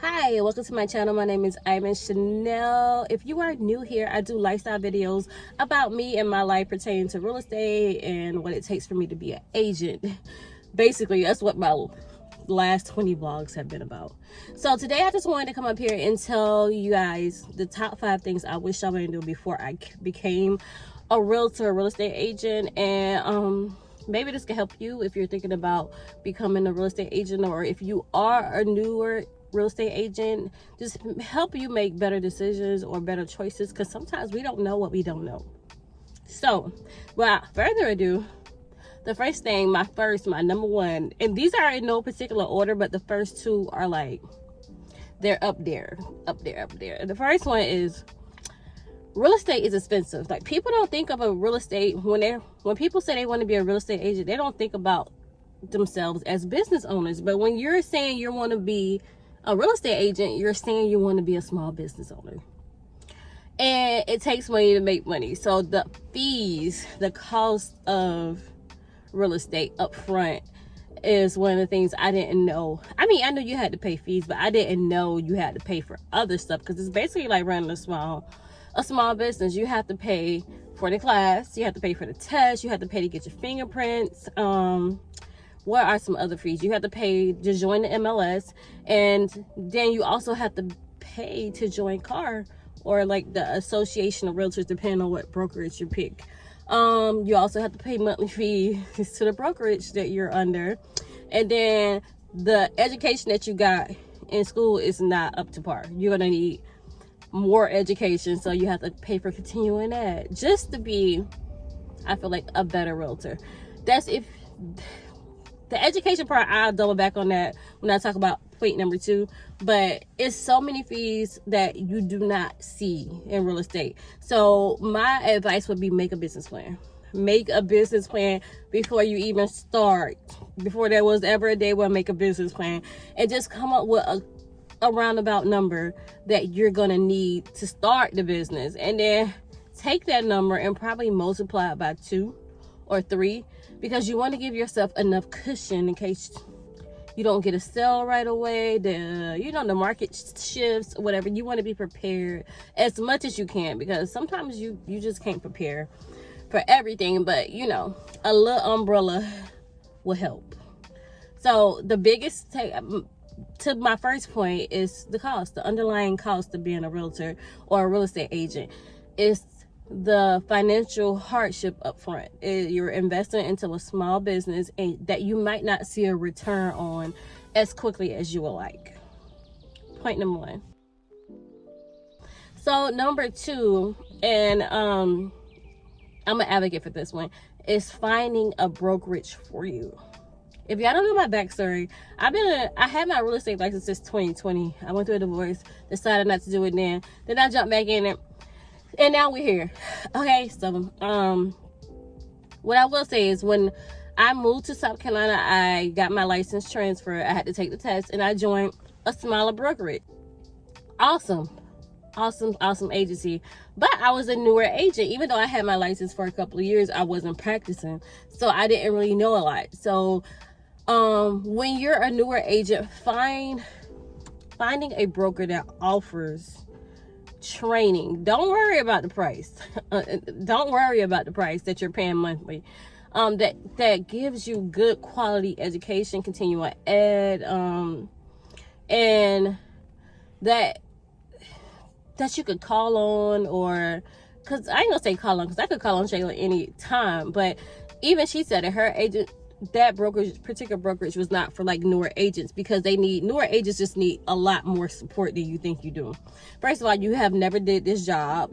Hi, welcome to my channel. My name is Iman Chanel. If you are new here, I do lifestyle videos about me and my life pertaining to real estate and what it takes for me to be an agent. Basically, that's what my last 20 vlogs have been about. So today I just wanted to come up here and tell you guys the top 5 things I wish I would do before I became a realtor, real estate agent. And maybe this can help you if you're thinking about becoming a real estate agent, or if you are a newer real estate agent, just help you make better decisions or better choices, because sometimes we don't know what we don't know. So without further ado, the first thing, my number one, and these are in no particular order, but the first 2 are like, they're up there. The first one is, real estate is expensive. Like, people don't think of a real estate when people say they want to be a real estate agent, they don't think about themselves as business owners. But when you're saying you want to be a real estate agent, you're saying you want to be a small business owner, and it takes money to make money. So the fees, the cost of real estate up front, is one of the things I didn't know. I mean, I knew you had to pay fees, but I didn't know you had to pay for other stuff, because it's basically like running a small business. You have to pay for the class, you have to pay for the test, you have to pay to get your fingerprints. What are some other fees? You have to pay to join the MLS, and then you also have to pay to join CAR, or like the Association of Realtors, depending on what brokerage you pick. You also have to pay monthly fees to the brokerage that you're under, and then the education that you got in school is not up to par. You're gonna need more education, so you have to pay for continuing ed just to be, I feel like, a better realtor. That's if the education part, I'll double back on that when I talk about point number 2. But it's so many fees that you do not see in real estate. So my advice would be, make a business plan. Make a business plan before you even start. Before there was ever a day where make a business plan, and just come up with a roundabout number that you're gonna need to start the business, and then take that number and probably multiply it by 2 or 3, because you want to give yourself enough cushion in case you don't get a sale right away, the market shifts, whatever. You want to be prepared as much as you can, because sometimes you just can't prepare for everything, but a little umbrella will help. So the biggest to my first point is the cost, the underlying cost of being a realtor or a real estate agent. Is the financial hardship up front. You're investing into a small business, and that you might not see a return on as quickly as you would like. Point number 1. So number 2, and I'm an advocate for this one, is finding a brokerage for you. If y'all don't know my backstory, I had my real estate license since 2020. I went through a divorce, decided not to do it then I jumped back in it, and now we're here. Okay, so what I will say is, when I moved to South Carolina, I got my license transferred. I had to take the test, and I joined a smaller brokerage. Awesome agency. But I was a newer agent. Even though I had my license for a couple of years, I wasn't practicing, so I didn't really know a lot. So when you're a newer agent, finding a broker that offers training. Don't worry about the price. Don't worry about the price that you're paying monthly. That gives you good quality education, continuing ed, and that you could call on, or, because I ain't gonna say call on, because I could call on Shayla any time, but even she said that her agent, that particular brokerage was not for like newer agents, because newer agents just need a lot more support than you think you do. First of all, you have never did this job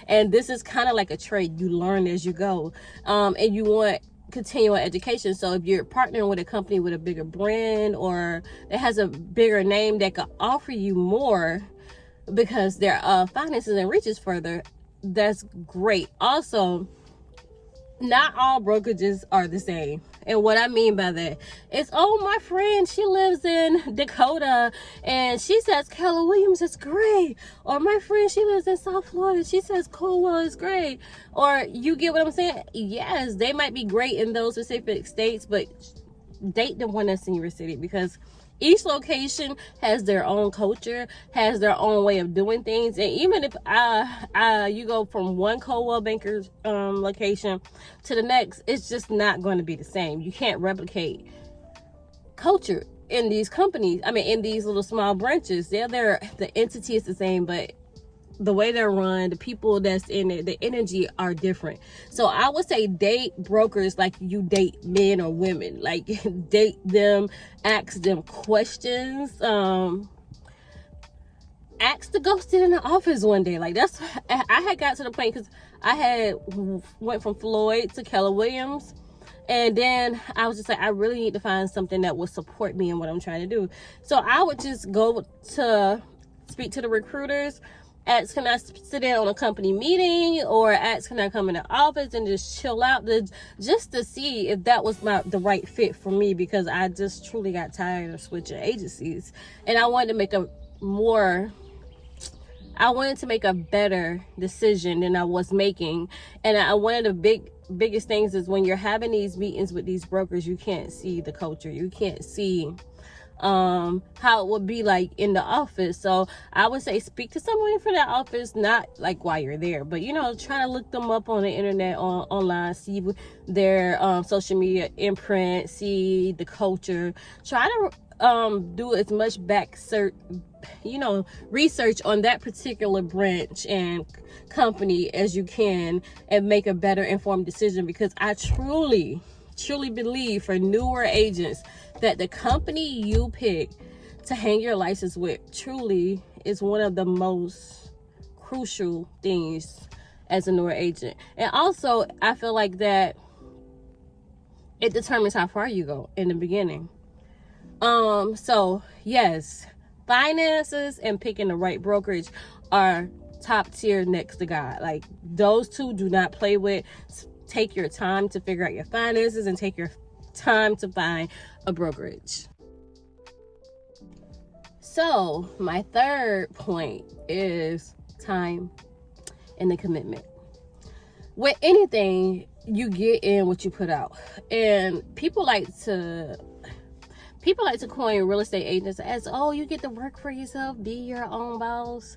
and this is kind of like a trade you learn as you go, and you want continual education. So if you're partnering with a company with a bigger brand, or that has a bigger name that could offer you more because their finances and reaches further, that's great. Also, not all brokerages are the same. And what I mean by that is, oh, my friend, she lives in Dakota and she says Keller Williams is great. Or my friend, she lives in South Florida, she says Coldwell is great. Or, you get what I'm saying? Yes, they might be great in those specific states, but date the one that's in your city, because Each location has their own culture, has their own way of doing things. And even if you go from one Coldwell Banker location to the next, it's just not going to be the same. You can't replicate culture in these companies. I mean, in these little small branches. The entity is the same, but the way they're run, the people that's in it, the energy are different. So I would say date brokers like you date men or women. Like, date them, ask them questions. Ask to go sit in the office one day. Like, that's, I had got to the point because I had went from Floyd to Keller Williams. And then I was just like, I really need to find something that will support me in what I'm trying to do. So I would just go to speak to the recruiters, ask, can I sit in on a company meeting, or ask, can I come in the office and just chill out, just to see if that was the right fit for me, because I just truly got tired of switching agencies. And I wanted to make a better decision than I was making. And one of the biggest things is when you're having these meetings with these brokers, you can't see the culture. You can't see how it would be like in the office. So I would say speak to someone from that office, not like while you're there, but try to look them up on the internet, online, see their social media imprint, see the culture, try to do as much research on that particular branch and company as you can, and make a better informed decision. Because I truly believe, for newer agents, that the company you pick to hang your license with truly is one of the most crucial things as a newer agent. And also, I feel like that it determines how far you go in the beginning. So yes, finances and picking the right brokerage are top tier next to God. Like, those two do not play with. Take your time to figure out your finances and take your time to find a brokerage. So my third point is time and the commitment. With anything, you get in what you put out. And people like to coin real estate agents as, oh, you get to work for yourself, be your own boss.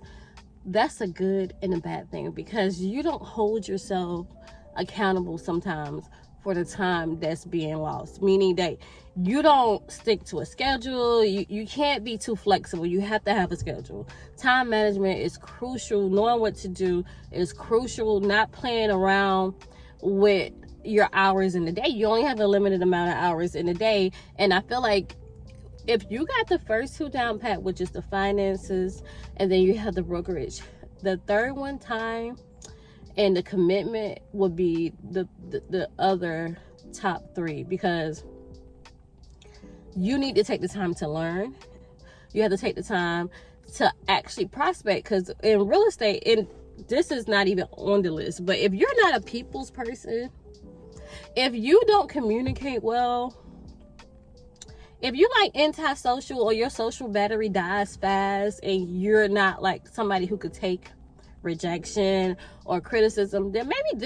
That's a good and a bad thing, because you don't hold yourself accountable sometimes for the time that's being lost, meaning that you don't stick to a schedule. You can't be too flexible. You have to have a schedule. Time management is crucial. Knowing what to do is crucial. Not playing around with your hours in the day. You only have a limited amount of hours in the day. And I feel like if you got the first two down pat, which is the finances, and then you have the brokerage, the third one, time and the commitment, would be the other top three, because you need to take the time to learn. You have to take the time to actually prospect, because in real estate, and this is not even on the list, but if you're not a people's person, if you don't communicate well, if you like antisocial, or your social battery dies fast, and you're not like somebody who could take rejection or criticism, then maybe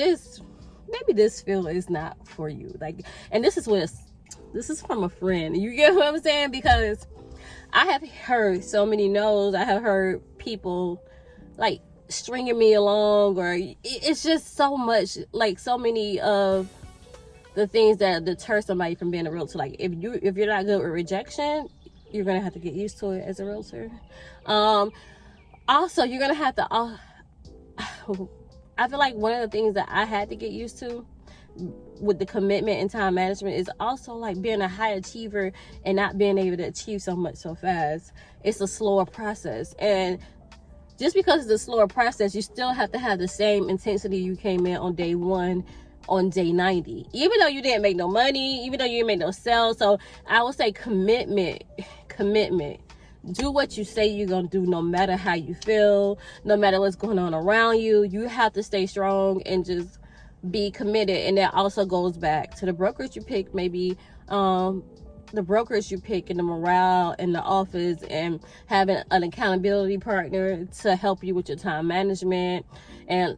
this field is not for you. Like, and this is from a friend. You get what I'm saying? Because I have heard so many no's. I have heard people like stringing me along, or it's just so much, like so many of the things that deter somebody from being a realtor. Like, if you're not good with rejection, you're gonna have to get used to it as a realtor. Also, you're gonna have to I feel like one of the things that I had to get used to with the commitment and time management is also like being a high achiever and not being able to achieve so much so fast. It's a slower process, and just because it's a slower process, you still have to have the same intensity you came in on day one, on day 90, even though you didn't make no money, even though you didn't make no sales. So I would say commitment. Do what you say you're gonna do, no matter how you feel, no matter what's going on around you. You have to stay strong and just be committed. And that also goes back to the brokerage you pick, maybe the brokerage you pick, and the morale in the office, and having an accountability partner to help you with your time management. And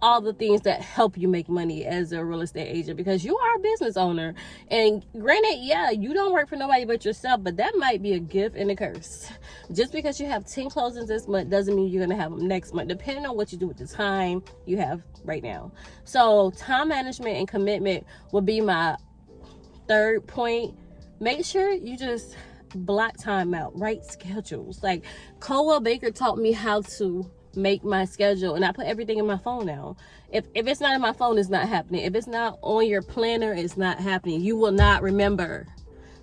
all the things that help you make money as a real estate agent, because you are a business owner. And granted, yeah, you don't work for nobody but yourself, but that might be a gift and a curse. Just because you have 10 closings this month doesn't mean you're going to have them next month, depending on what you do with the time you have right now. So time management and commitment will be my third point. Make sure you just block time out, write schedules. Like Colwell Baker taught me how to make my schedule, and I put everything in my phone now. If it's not in my phone, it's not happening. If it's not on your planner, it's not happening. You will not remember.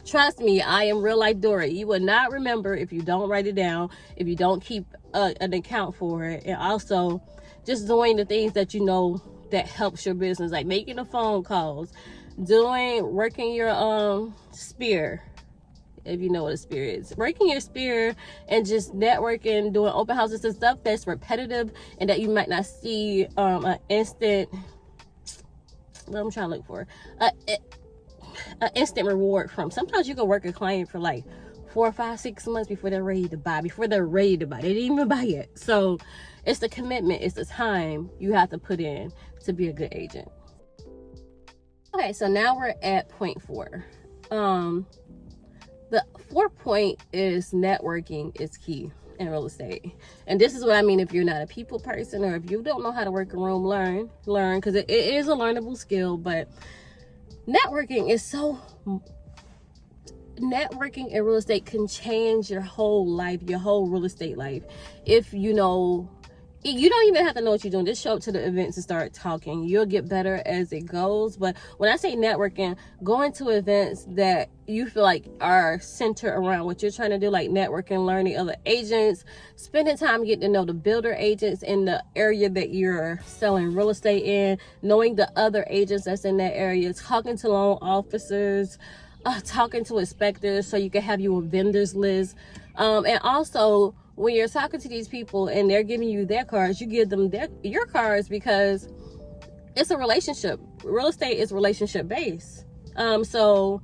Trust me, I am real life Dory. You will not remember if you don't write it down, if you don't keep an account for it. And also just doing the things that you know that helps your business, like making the phone calls, working your spear. If you know what a spear is, working your spear, and just networking, doing open houses and stuff that's repetitive and that you might not see an instant, what I'm trying to look for, an instant reward from. Sometimes you can work a client for like 4, 5, 6 months before they're ready to buy, They didn't even buy yet. So it's the commitment, it's the time you have to put in to be a good agent. Okay, so now we're at point 4. The 4th point is networking is key in real estate. And this is what I mean. If you're not a people person, or if you don't know how to work a room, learn, because it is a learnable skill. But networking in real estate can change your whole life, your whole real estate life. If you know, you don't even have to know what you're doing. Just show up to the events and start talking. You'll get better as it goes. But when I say networking, going to events that you feel like are centered around what you're trying to do, like networking, learning other agents, spending time getting to know the builder agents in the area that you're selling real estate in, knowing the other agents that's in that area, talking to loan officers, talking to inspectors so you can have your vendors list. And also, when you're talking to these people and they're giving you their cards, you give them your cards, because it's a relationship. Real estate is relationship based. So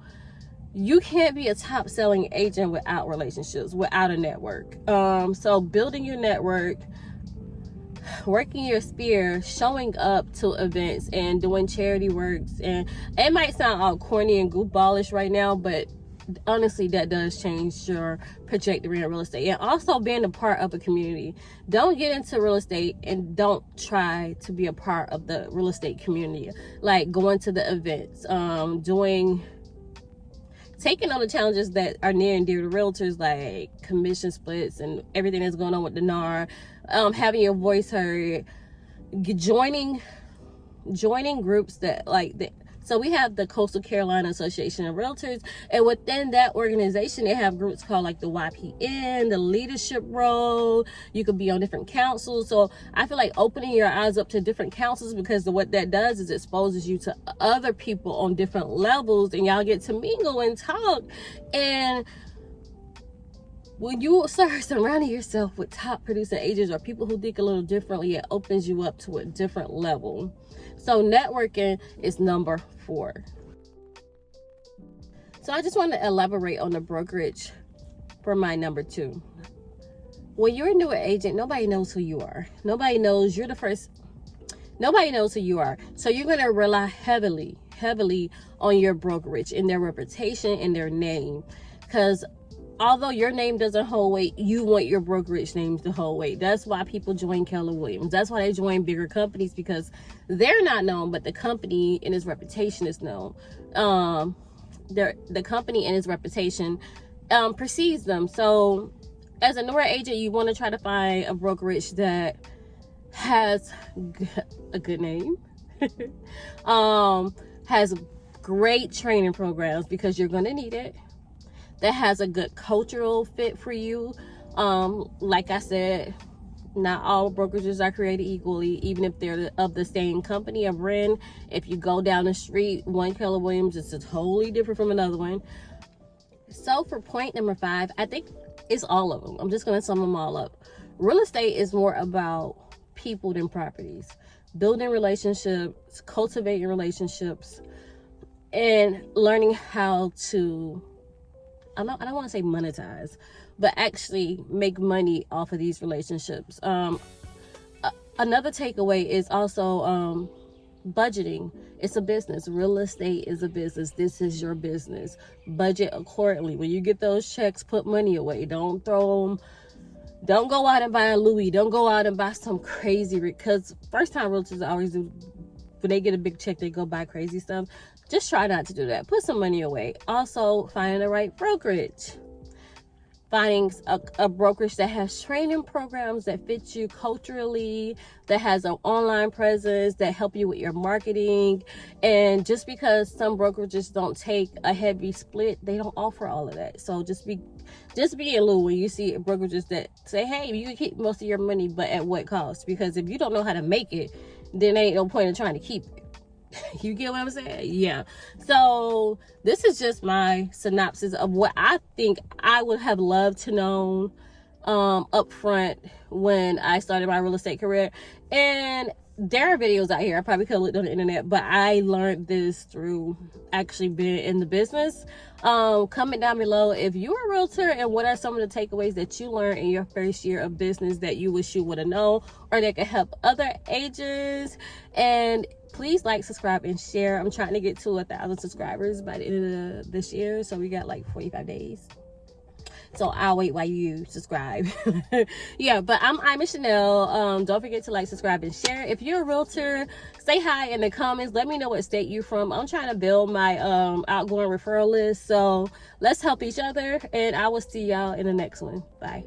you can't be a top selling agent without relationships, without a network. So building your network, working your spear, showing up to events and doing charity works. And it might sound all corny and goofballish right now, but honestly, that does change your trajectory in real estate. And also being a part of a community. Don't get into real estate and don't try to be a part of the real estate community. Like going to the events, taking on the challenges that are near and dear to realtors, like commission splits and everything that's going on with the NAR, having your voice heard, joining groups that so we have the Coastal Carolina Association of Realtors, and within that organization, they have groups called like the YPN, the leadership role. You could be on different councils. So I feel like opening your eyes up to different councils, because what that does is exposes you to other people on different levels, and y'all get to mingle and talk. And when you start surrounding yourself with top producing agents or people who think a little differently, it opens you up to a different level. So networking is number 4. So I just want to elaborate on the brokerage for my number 2. When you're a newer agent, nobody knows who you are. Nobody knows you're the first. Nobody knows who you are. So you're going to rely heavily on your brokerage and their reputation and their name. Because although your name doesn't hold weight, you want your brokerage names to hold weight. That's why people join Keller Williams. That's why they join bigger companies, because they're not known, but the company and its reputation is known. The company and its reputation precedes them. So as a newer agent, you want to try to find a brokerage that has a good name, has great training programs, because you're going to need it, that has a good cultural fit for you. Like I said, not all brokerages are created equally, even if they're of the same company or brand. If you go down the street, one Keller Williams is totally different from another one. So for point number 5, I think it's all of them. I'm just going to sum them all up. Real estate is more about people than properties. Building relationships, cultivating relationships, and learning how to, I don't want to say monetize, but actually make money off of these relationships. Another takeaway is also budgeting. It's a business. Real estate is a business. This is your business. Budget accordingly. When you get those checks, put money away. Don't throw them. Don't go out and buy a Louis. Don't go out and buy some crazy, because first time realtors always do, when they get a big check, they go buy crazy stuff. Just try not to do that. Put some money away. Also, find the right brokerage. Finding a brokerage that has training programs that fit you culturally, that has an online presence, that help you with your marketing. And just because some brokerages don't take a heavy split, they don't offer all of that. So just be in lieu when you see brokerages that say, hey, you can keep most of your money, but at what cost? Because if you don't know how to make it, then there ain't no point in trying to keep it. You get what I'm saying? Yeah. So this is just my synopsis of what I think I would have loved to know up front when I started my real estate career. And there are videos out here. I probably could have looked on the internet, but I learned this through actually being in the business. Comment down below if you're a realtor and what are some of the takeaways that you learned in your first year of business that you wish you would have known, or that could help other agents. And please like, subscribe, and share. I'm trying to get to 1,000 subscribers by the end of this year. So we got like 45 days. So I'll wait while you subscribe. Yeah, but I'm Chanel. Don't forget to like, subscribe, and share. If you're a realtor, say hi in the comments. Let me know what state you're from. I'm trying to build my outgoing referral list. So let's help each other. And I will see y'all in the next one. Bye.